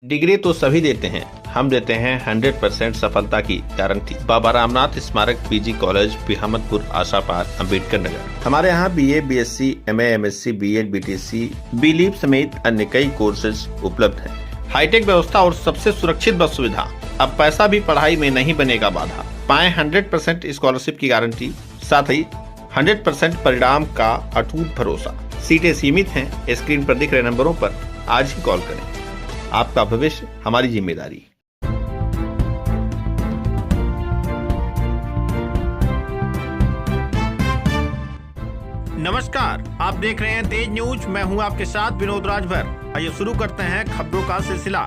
Degree तो सभी देते हैं, हम देते हैं 100% सफलता की guarantee. Baba Ramnath Smarak PG college, Bihamadpur, Ashapar, Ambedkar Nagar. हमारे यहाँ BA, BSc, MA, MSc, BEd, BTC, BLib समेत अन्य कई कोर्सेज उपलब्ध हैं। हाईटेक व्यवस्था और सबसे सुरक्षित बस सुविधा। अब पैसा भी पढ़ाई में नहीं बनेगा बाधा। पाएं 100% स्कॉलरशिप की गारंटी, साथ ही 100% परिणाम का अटूट भरोसा। सीटें सीमित हैं। स्क्रीन पर दिख रहे नंबरों पर आज ही कॉल करें। आपका भविष्य हमारी जिम्मेदारी। नमस्कार, आप देख रहे हैं तेज न्यूज। मैं हूं आपके साथ विनोद राजभर। आइए शुरू करते हैं खबरों का सिलसिला।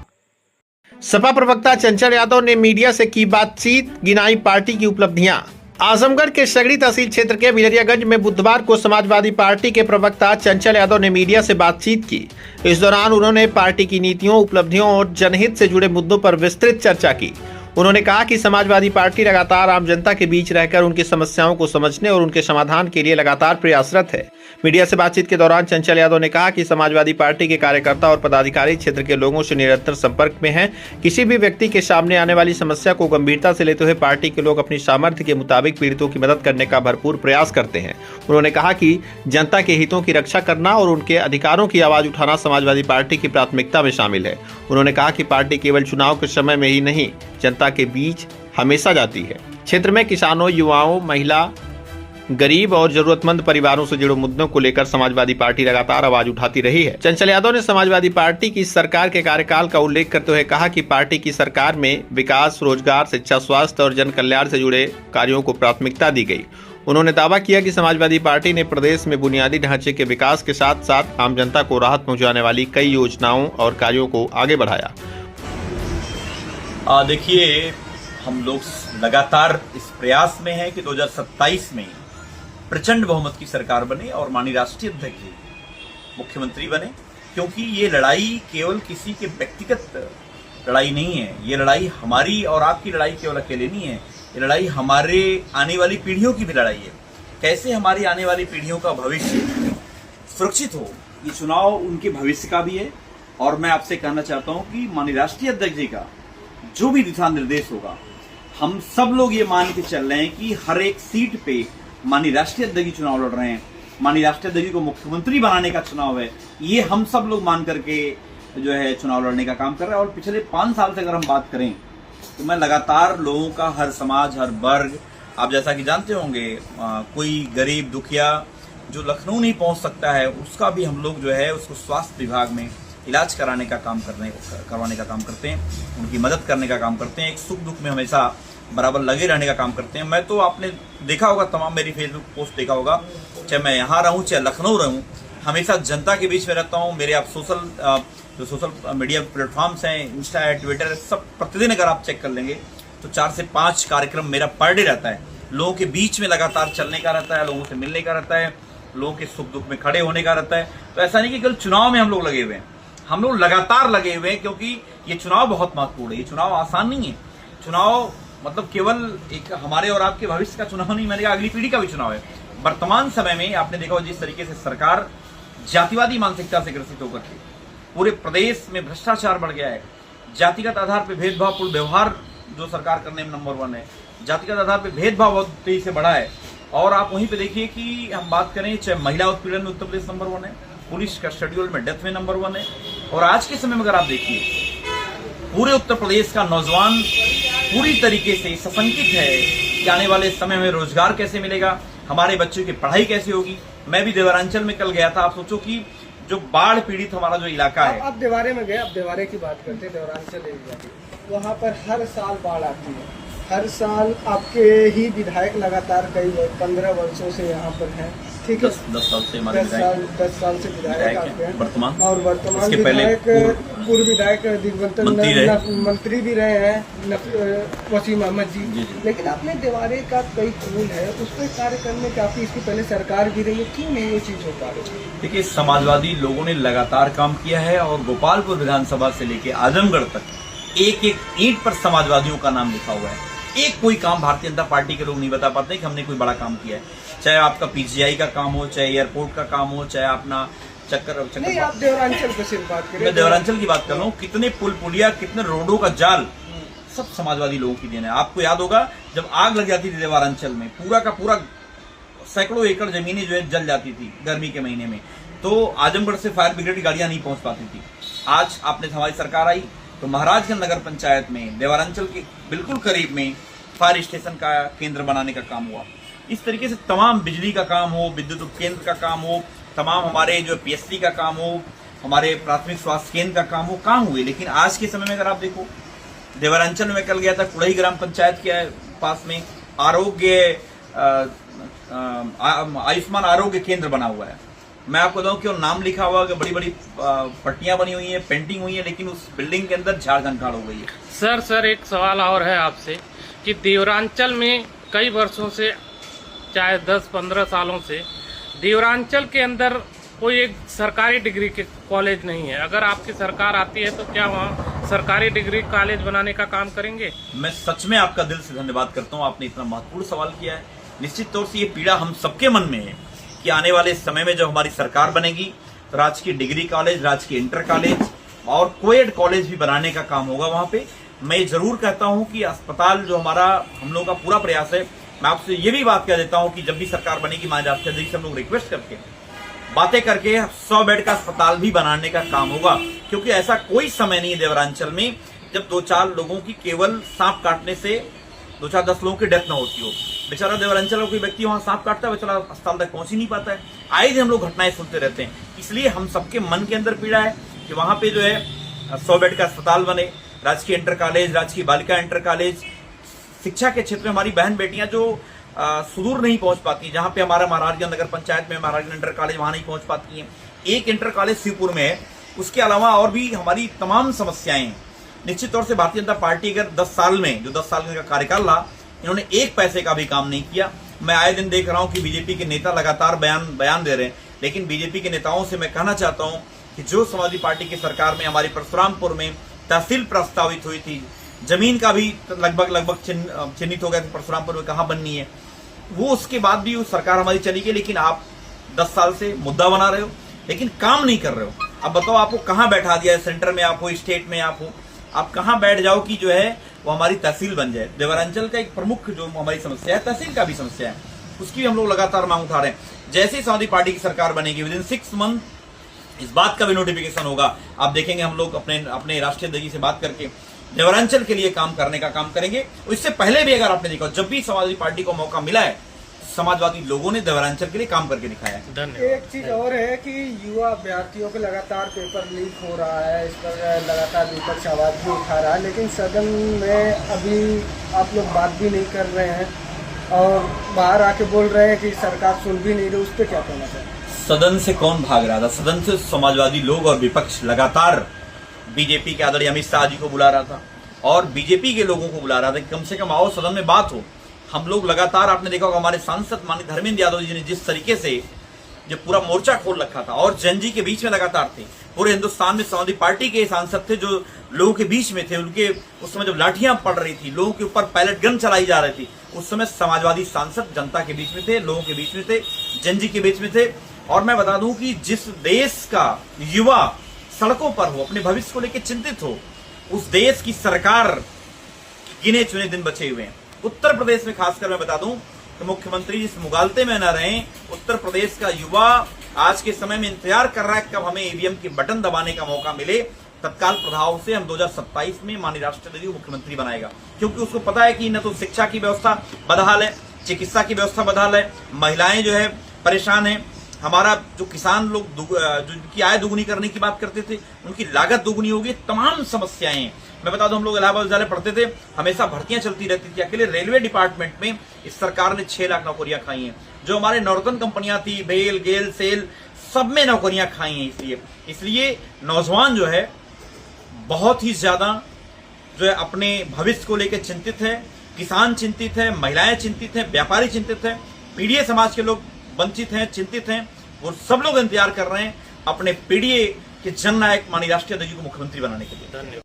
सपा प्रवक्ता चंचल यादव ने मीडिया से की बातचीत, गिनाई पार्टी की उपलब्धियां। आजमगढ़ के सगड़ी तहसील क्षेत्र के बिलरियागंज में बुधवार को समाजवादी पार्टी के प्रवक्ता चंचल यादव ने मीडिया से बातचीत की। इस दौरान उन्होंने पार्टी की नीतियों, उपलब्धियों और जनहित से जुड़े मुद्दों पर विस्तृत चर्चा की। उन्होंने कहा कि समाजवादी पार्टी लगातार आम जनता के बीच रहकर उनकी समस्याओं को समझने और उनके समाधान के लिए लगातार प्रयासरत है। मीडिया से बातचीत के दौरान चंचल यादव ने कहा कि समाजवादी पार्टी के कार्यकर्ता और पदाधिकारी क्षेत्र के लोगों से निरंतर संपर्क में हैं। किसी भी व्यक्ति के सामने आने वाली समस्या को गंभीरता से लेते हुए पार्टी के लोग अपनी सामर्थ्य के मुताबिक पीड़ितों की मदद करने का भरपूर प्रयास करते हैं। उन्होंने कहा कि जनता के हितों की रक्षा करना और उनके अधिकारों की आवाज उठाना समाजवादी पार्टी की प्राथमिकता में शामिल है। उन्होंने कहा कि पार्टी केवल चुनाव के समय में ही नहीं, जनता के बीच हमेशा जाती है। क्षेत्र में किसानों, युवाओं, महिला, गरीब और जरूरतमंद परिवारों से जुड़े मुद्दों को लेकर समाजवादी पार्टी लगातार आवाज उठाती रही है। चंचल यादव ने समाजवादी पार्टी की सरकार के कार्यकाल का उल्लेख करते हुए कहा कि पार्टी की सरकार में विकास, रोजगार, शिक्षा, स्वास्थ्य और जन कल्याण से जुड़े कार्यों को प्राथमिकता दी गई। उन्होंने दावा किया कि समाजवादी पार्टी ने प्रदेश में बुनियादी ढांचे के विकास के साथ साथ आम जनता को राहत पहुंचाने वाली कई योजनाओं और कार्यों को आगे बढ़ाया। देखिए, हम लोग लगातार इस प्रयास में हैं कि 2027 में प्रचंड बहुमत की सरकार बने और माननीय राष्ट्रीय अध्यक्ष मुख्यमंत्री बने, क्योंकि ये लड़ाई केवल किसी के व्यक्तिगत लड़ाई नहीं है। ये लड़ाई हमारी और आपकी लड़ाई केवल अकेले नहीं है। ये लड़ाई हमारे आने वाली पीढ़ियों की भी लड़ाई है। कैसे हमारी आने वाली पीढ़ियों का भविष्य सुरक्षित हो, ये चुनाव उनके भविष्य का भी है। और मैं आपसे कहना चाहता हूं कि माननीय राष्ट्रीय अध्यक्ष जी का जो भी दिशा निर्देश होगा, हम सब लोग ये मान के चल रहे हैं कि हर एक सीट पे माननीय राष्ट्रीय अध्यक्ष जी चुनाव लड़ रहे हैं। माननीय राष्ट्रीय अध्यक्ष जी को मुख्यमंत्री बनाने का चुनाव है। ये हम सब लोग मान करके जो है चुनाव लड़ने का काम कर रहे हैं। और पिछले 5 साल से अगर हम बात करें तो मैं लगातार लोगों का, हर समाज, हर वर्ग, आप जैसा कि जानते होंगे, कोई गरीब दुखिया जो लखनऊ नहीं पहुंच सकता है, उसका भी हम लोग जो है उसको स्वास्थ्य विभाग में इलाज करवाने का काम करते हैं, उनकी मदद करने का काम करते हैं। एक सुख दुख में हमेशा बराबर लगे रहने का काम करते हैं। मैं तो, आपने देखा होगा, तमाम मेरी फेसबुक पोस्ट देखा होगा, चाहे मैं यहाँ रहूँ चाहे लखनऊ रहूँ, हमेशा जनता के बीच में रहता हूँ। मेरे आप सोशल मीडिया प्लेटफॉर्म्स हैं, इंस्टा है, ट्विटर है, सब प्रतिदिन अगर आप चेक कर लेंगे तो 4 से 5 कार्यक्रम मेरा पर डे रहता है। लोगों के बीच में लगातार चलने का रहता है, लोगों से मिलने का रहता है, लोगों के सुख दुख में खड़े होने का रहता है। तो ऐसा नहीं कि कल चुनाव में हम लोग लगे हुए हैं, हम लोग लगातार लगे हुए हैं, क्योंकि ये चुनाव बहुत महत्वपूर्ण है। ये चुनाव आसान नहीं है। चुनाव मतलब केवल एक हमारे और आपके भविष्य का चुनाव नहीं, मैंने कहा अगली पीढ़ी का भी चुनाव है। वर्तमान समय में आपने देखा जिस तरीके से सरकार जातिवादी मानसिकता से ग्रसित होकर के पूरे प्रदेश में भ्रष्टाचार बढ़ गया है। जातिगत आधार पर भेदभावपूर्ण व्यवहार जो सरकार करने में नंबर 1 है। जातिगत आधार पर भेदभाव बहुत तेजी से बढ़ा है। और आप वहीं पे देखिए कि हम बात करें, चाहे महिला उत्पीड़न में उत्तर प्रदेश नंबर 1 है, पुलिस का शेड्यूल में डेथ में नंबर 1 है। और आज के समय में अगर आप देखिए, पूरे उत्तर प्रदेश का नौजवान पूरी तरीके से सशंकित है कि आने वाले समय में रोजगार कैसे मिलेगा, हमारे बच्चों की पढ़ाई कैसे होगी। मैं भी देवरांचल में कल गया था। आप सोचो कि जो बाढ़ पीड़ित हमारा जो इलाका है, आप देवारे में गए, आप देवारे की बात करते हैं, देवरांचल एरिया की, वहाँ पर हर साल बाढ़ आती है। हर साल आपके ही विधायक लगातार कई 15 वर्षों से यहाँ पर हैं, ठीक है। 10 साल से हमारे 10 साल से विधायक आपके हैं वर्तमान, और वर्तमान विधायक, पूर्व विधायक दिग्वंतन मंत्री भी रहे हैं वसीम अहमद जी। लेकिन आपने देवारे का कई कुल है, उस पर कार्य करने का, आपकी इसकी पहले सरकार भी रही है, क्यों नहीं ये चीज हो पा रही? देखिए, समाजवादी लोगों ने लगातार काम किया है और गोपालपुर विधानसभा से लेकर आजमगढ़ तक एक एक ईंट पर समाजवादियों का नाम लिखा हुआ है। एक कोई काम भारतीय जनता पार्टी के लोग नहीं बता पाते कि हमने कोई बड़ा काम किया है। चाहे आपका पीजीआई का काम हो, चाहे एयरपोर्ट का काम हो, चाहे अपना नहीं, आप देवरांचल पे सिर्फ बात करें। मैं देवरांचल की बात कर रहा हूँ। कितने पुल पुलिया, कितने रोडों का जाल, सब समाजवादी लोगों की देन है। आपको याद होगा जब आग लग जाती थी देवरांचल में, पूरा का पूरा सैकड़ों एकड़ जमीनें जो है जल जाती थी गर्मी के महीने में, तो आजमगढ़ से फायर ब्रिगेड की गाड़ियां नहीं पहुंच पाती थी। आज आपने हमारी सरकार आई तो महाराजगंज नगर पंचायत में देवरांचल के बिल्कुल करीब में फायर स्टेशन का केंद्र बनाने का काम हुआ। इस तरीके से तमाम बिजली का काम हो, विद्युत उपकेंद्र का काम हो, तमाम हमारे जो पीएचसी का काम हो, हमारे प्राथमिक स्वास्थ्य केंद्र का काम हो, काम हुए। लेकिन आज के समय में अगर आप देखो, देवरांचल में कल गया था कुड़ई ग्राम पंचायत के पास में आयुष्मान आरोग्य केंद्र बना हुआ है। मैं आपको बताऊं कि नाम लिखा हुआ है, बड़ी बड़ी पट्टियां बनी हुई है, पेंटिंग हुई है, लेकिन उस बिल्डिंग के अंदर झाड़ झंखाड़ हो गई है। सर एक सवाल और है आपसे कि देवरांचल में कई वर्षों से, चाहे 10-15 सालों से देवरांचल के अंदर कोई एक सरकारी डिग्री के कॉलेज नहीं है। अगर आपकी सरकार आती है तो क्या वहाँ सरकारी डिग्री कॉलेज बनाने का काम करेंगे? मैं सच में आपका दिल से धन्यवाद करता हूँ, आपने इतना महत्वपूर्ण सवाल किया है। निश्चित तौर से ये पीड़ा हम सबके मन में है कि आने वाले समय में जब हमारी सरकार बनेगी तो राजकीय डिग्री कॉलेज, राजकीय इंटर कॉलेज और कोएड कॉलेज भी बनाने का काम होगा वहां पे। मैं जरूर कहता हूं कि अस्पताल जो हमारा, हम लोग का पूरा प्रयास है। मैं आपसे ये भी बात कह देता हूं कि जब भी सरकार बनेगी माननीय राष्ट्रपति जी से हम लोग रिक्वेस्ट करके बातें करके 100 बेड का अस्पताल भी बनाने का काम होगा, क्योंकि ऐसा कोई समय नहीं है देवरांचल में जब 2-4 लोगों की केवल सांप काटने से 2-4-10 लोगों की डेथ न होती हो। बेचारा देवरांचल का कोई व्यक्ति वहां सांप काटता है, बेचारा अस्पताल तक पहुंच ही नहीं पाता है। आए दिन हम लोग घटनाएं सुनते रहते हैं। इसलिए हम सबके मन के अंदर पीड़ा है कि वहां पे जो है 100 बेड का अस्पताल बने, राजकीय इंटर कॉलेज, राजकीय बालिका इंटर कॉलेज। शिक्षा के क्षेत्र में हमारी बहन बेटियां जो सुदूर नहीं पहुंच पाती, जहां पे हमारा महाराजगंज नगर पंचायत में महाराजगंज इंटर कॉलेज वहां नहीं पहुंच पाती हैं। एक इंटर कॉलेज शिवपुर में है, उसके अलावा और भी हमारी तमाम समस्याएं हैं। निश्चित तौर से भारतीय जनता पार्टी अगर 10 साल में, जो 10 साल का कार्यकाल रहा, इन्होंने एक पैसे का भी काम नहीं किया। मैं आए दिन देख रहा हूं कि बीजेपी के नेता लगातार बयान दे रहे हैं, लेकिन बीजेपी के नेताओं से मैं कहना चाहता हूं कि जो समाजवादी पार्टी की सरकार में हमारी परशुरामपुर में तहसील प्रस्तावित हुई थी, जमीन का भी लगभग चिन्हित हो गया था परशुरामपुर में कहां बननी है, वो उसके बाद भी वो सरकार हमारी चली गई। लेकिन आप 10 साल से मुद्दा बना रहे हो लेकिन काम नहीं कर रहे हो। अब बताओ आपको कहां बैठा दिया है? सेंटर में आप हो, स्टेट में आप हो, आप कहां बैठ जाओ कि जो है वो हमारी तहसील बन जाए। देवरांचल का एक प्रमुख जो हमारी समस्या है, तहसील का भी समस्या है, उसकी भी हम लोग लगातार मांग उठा रहे हैं। जैसे ही समाजवादी पार्टी की सरकार बनेगी, विदिन 6 मंथ इस बात का भी नोटिफिकेशन होगा। आप देखेंगे हम लोग अपने राष्ट्रीय अध्यक्ष जी से बात करके देवरांचल के लिए काम करने का काम करेंगे। इससे पहले भी अगर आपने देखा, जब भी समाजवादी पार्टी को मौका मिला है, समाजवादी लोगों ने देवरांचल के लिए काम करके दिखाया है। धन्यवाद। एक चीज और है कि युवा अभ्यर्थियों के लगातार पेपर लीक हो रहा है, इस पर लगातार विपक्ष आवाज भी उठा रहा है, लेकिन सदन में अभी आप लोग बात भी नहीं कर रहे हैं और बाहर आके बोल रहे हैं कि सरकार सुन भी नहीं रही। उस पर क्या कहना चाहिए? सदन से कौन भाग रहा था? सदन से समाजवादी लोग और विपक्ष लगातार बीजेपी के आदरणीय अमित शाह जी को बुला रहा था और बीजेपी के लोगों को बुला रहा था कि कम से कम आओ सदन में बात हो। हम लोग लगातार, आपने देखा होगा हमारे सांसद माननीय धर्मेंद्र यादव जी ने जिस तरीके से जो पूरा मोर्चा खोल रखा था और जन जी के बीच में लगातार थे। पूरे हिंदुस्तान में समाजवादी पार्टी के सांसद थे जो लोगों के बीच में थे। उनके उस समय जब लाठियां पड़ रही थी, लोगों के ऊपर पैलेट गन चलाई जा रही थी, उस समय समाजवादी सांसद जनता के बीच में थे, लोगों के बीच में थे, जन जी के बीच में थे। और मैं बता दूं कि जिस देश का युवा सड़कों पर हो, अपने भविष्य को लेकर चिंतित हो, उस देश की सरकार गिने चुने दिन बचे हुए हैं। उत्तर प्रदेश में खासकर मैं बता दूं कि मुख्यमंत्री जिस मुगालते में न रहे, उत्तर प्रदेश का युवा आज के समय में इंतजार कर रहा है कब हमें ईवीएम के बटन दबाने का मौका मिले। तत्काल प्रभाव से हम 2027 में माननीय राष्ट्रपति को मुख्यमंत्री बनाएगा, क्योंकि उसको पता है कि न तो शिक्षा की व्यवस्था बदहाल है, चिकित्सा की व्यवस्था बदहाल है, महिलाएं जो है परेशान है, हमारा जो किसान लोग जिनकी आय दोगुनी करने की बात करते थे उनकी लागत दोगुनी होगी, तमाम समस्याएं। मैं बता दूं हम लोग इलाहाबाद विद्यालय पढ़ते थे, हमेशा भर्तियां चलती रहती थी। अकेले रेलवे डिपार्टमेंट में इस सरकार ने 6 लाख नौकरियां खाई हैं। जो हमारे नॉर्थन कंपनियां थी, भेल, गेल, सेल, सब में नौकरियां खाई हैं। इसलिए नौजवान जो है बहुत ही ज्यादा जो है अपने भविष्य को लेकर चिंतित है, किसान चिंतित है, महिलाएं चिंतित है, व्यापारी चिंतित है, पीड़ित समाज के लोग वंचित हैं, चिंतित हैं। वो सब लोग इंतजार कर रहे हैं अपने पीड़ित के जननायक माननीय राष्ट्रीय अध्यक्ष को मुख्यमंत्री बनाने के लिए। धन्यवाद।